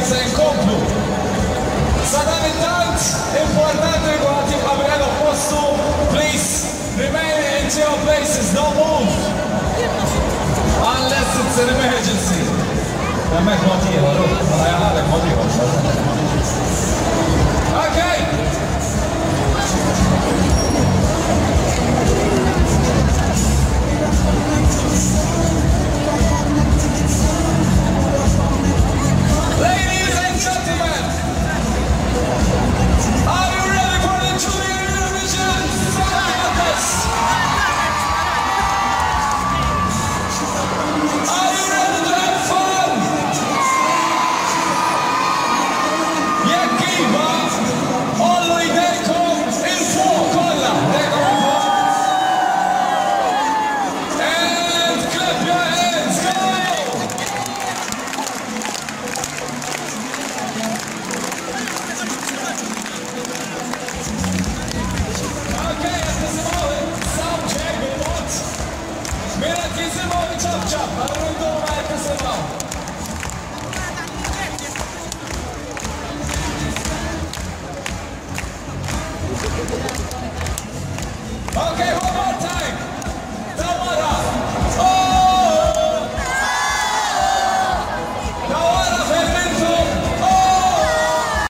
se nkomplu. Sadan it-tant, importanti li għat jibqa' bil postu, please remain into your places, don't move. Unless it's an emergency. Hemmek mod ieħor, ma jagħmel mod ieħor. Okay.